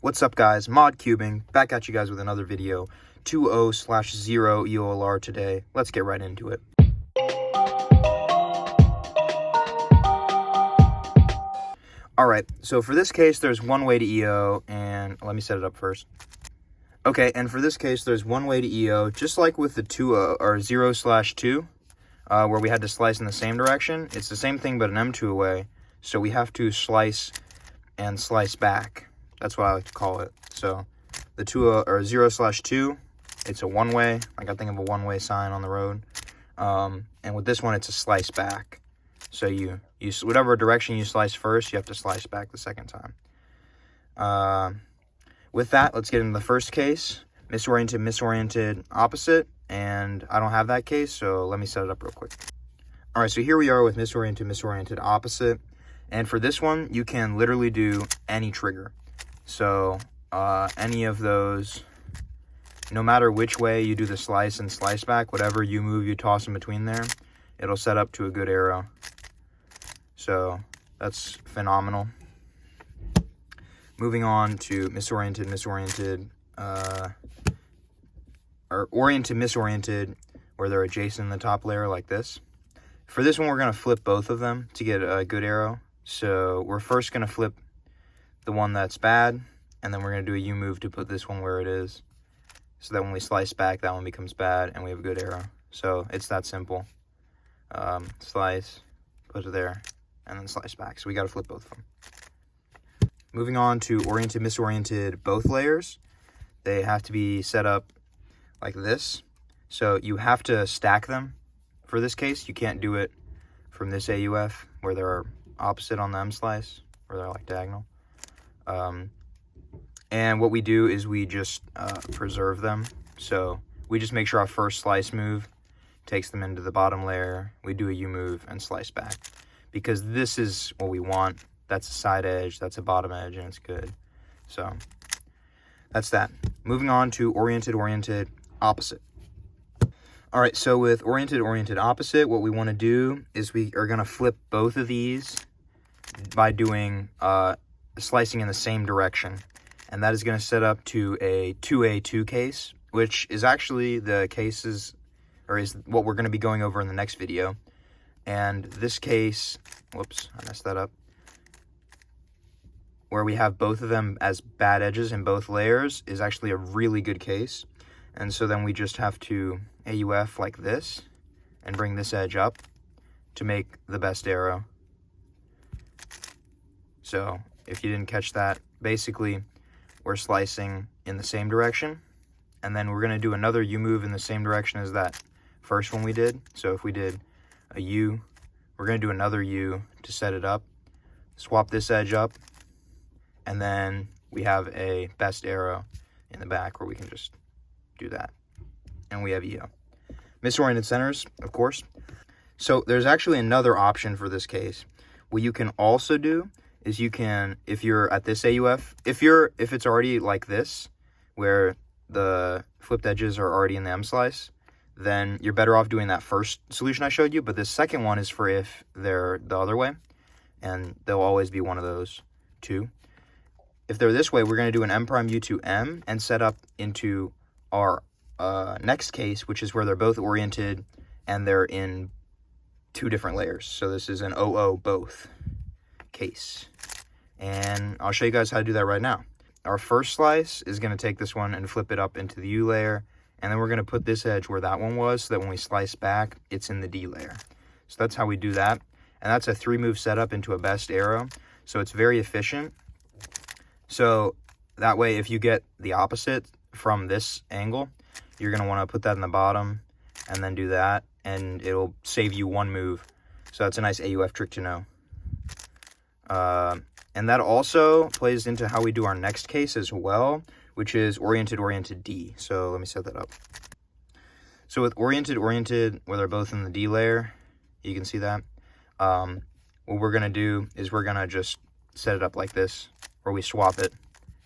What's up guys, MOGCubing, back at you guys with another video, 2.0/0 EOLR today. Let's get right into it. Alright, so for this case there's one way to EO, and let me set it up first. Okay, and for this case there's one way to EO, just like with the 0/2, where we had to slice in the same direction. It's the same thing but an M2 away, so we have to slice and slice back. That's what I like to call it. So the 0/2, it's a one-way. I got to think of a one-way sign on the road. And with this one, it's a slice back. So you whatever direction you slice first, you have to slice back the second time. With that, let's get into the first case. Misoriented, opposite. And I don't have that case, so let me set it up real quick. All right, so here we are with misoriented, opposite. And for this one, you can literally do any trigger. So any of those, no matter which way you do the slice and slice back, whatever you move, you toss in between there, it'll set up to a good arrow. So that's phenomenal. Moving on to misoriented, or misoriented, where they're adjacent in the top layer like this. For this one, we're going to flip both of them to get a good arrow. So we're first going to flip the one that's bad, and then we're going to do a U move to put this one where it is, so that when we slice back, that one becomes bad and we have a good arrow. So it's that simple. Slice, put it there, and then slice back. So we got to flip both of them. Moving on to misoriented, both layers. They have to be set up like this. So you have to stack them. For this case, you can't do it from this AUF where they're opposite on the M slice, where they're like diagonal. And what we do is we just preserve them. So we just make sure our first slice move takes them into the bottom layer. We do a U move and slice back, because this is what we want. That's a side edge, that's a bottom edge, and it's good. So that's that. Moving on to oriented, opposite. All right, so with oriented, opposite, what we want to do is we are going to flip both of these by doing slicing in the same direction. And that is going to set up to a 2A2 case, which is actually the cases, or is what we're going to be going over in the next video. And this case, whoops, I messed that up, where we have both of them as bad edges in both layers, is actually a really good case. And so then we just have to AUF like this and bring this edge up to make the best arrow. So if you didn't catch that, basically we're slicing in the same direction, and then we're going to do another U move in the same direction as that first one we did. So if we did a U, we're going to do another U to set it up, swap this edge up, and then we have a best arrow in the back where we can just do that, and we have EO. Misoriented centers, of course. So there's actually another option for this case. What you can also do is you can, if you're at this AUF, if it's already like this, where the flipped edges are already in the M slice, then you're better off doing that first solution I showed you. But this second one is for if they're the other way, and they'll always be one of those two. If they're this way, we're going to do an M prime U to M and set up into our next case, which is where they're both oriented and they're in two different layers. So this is an OO both case, and I'll show you guys how to do that right now. Our first slice is going to take this one and flip it up into the U layer, and then we're going to put this edge where that one was, so that when we slice back, it's in the D layer. So that's how we do that, and that's a 3-move setup into a best arrow, so it's very efficient. So that way, if you get the opposite from this angle, you're going to want to put that in the bottom and then do that, and it'll save you one move. So that's a nice AUF trick to know. And that also plays into how we do our next case as well, which is oriented, D. So let me set that up. So with oriented, where they're both in the D layer, you can see that. What we're going to do is we're going to just set it up like this, where we swap it.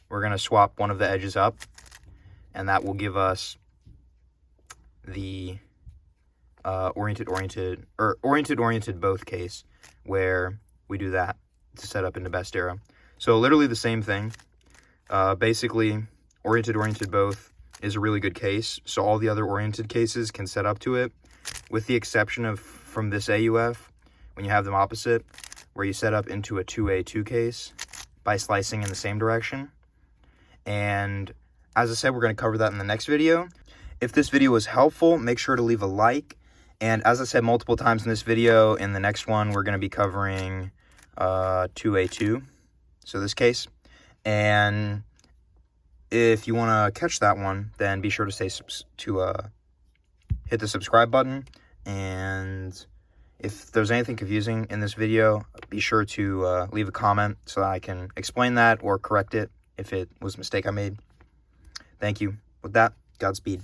We're going to swap one of the edges up, and that will give us the oriented both case, where we do that to set up into best arrow. So literally the same thing. Basically, oriented both is a really good case. So all the other oriented cases can set up to it, with the exception of from this AUF, when you have them opposite, where you set up into a 2A2 case by slicing in the same direction. And as I said, we're going to cover that in the next video. If this video was helpful, make sure to leave a like. And as I said multiple times in this video, in the next one, we're going to be covering 2A2, so this case. And if you want to catch that one, then be sure to hit the subscribe button. And if there's anything confusing in this video, be sure to leave a comment so that I can explain that or correct it if it was a mistake I made. Thank you. With that, Godspeed.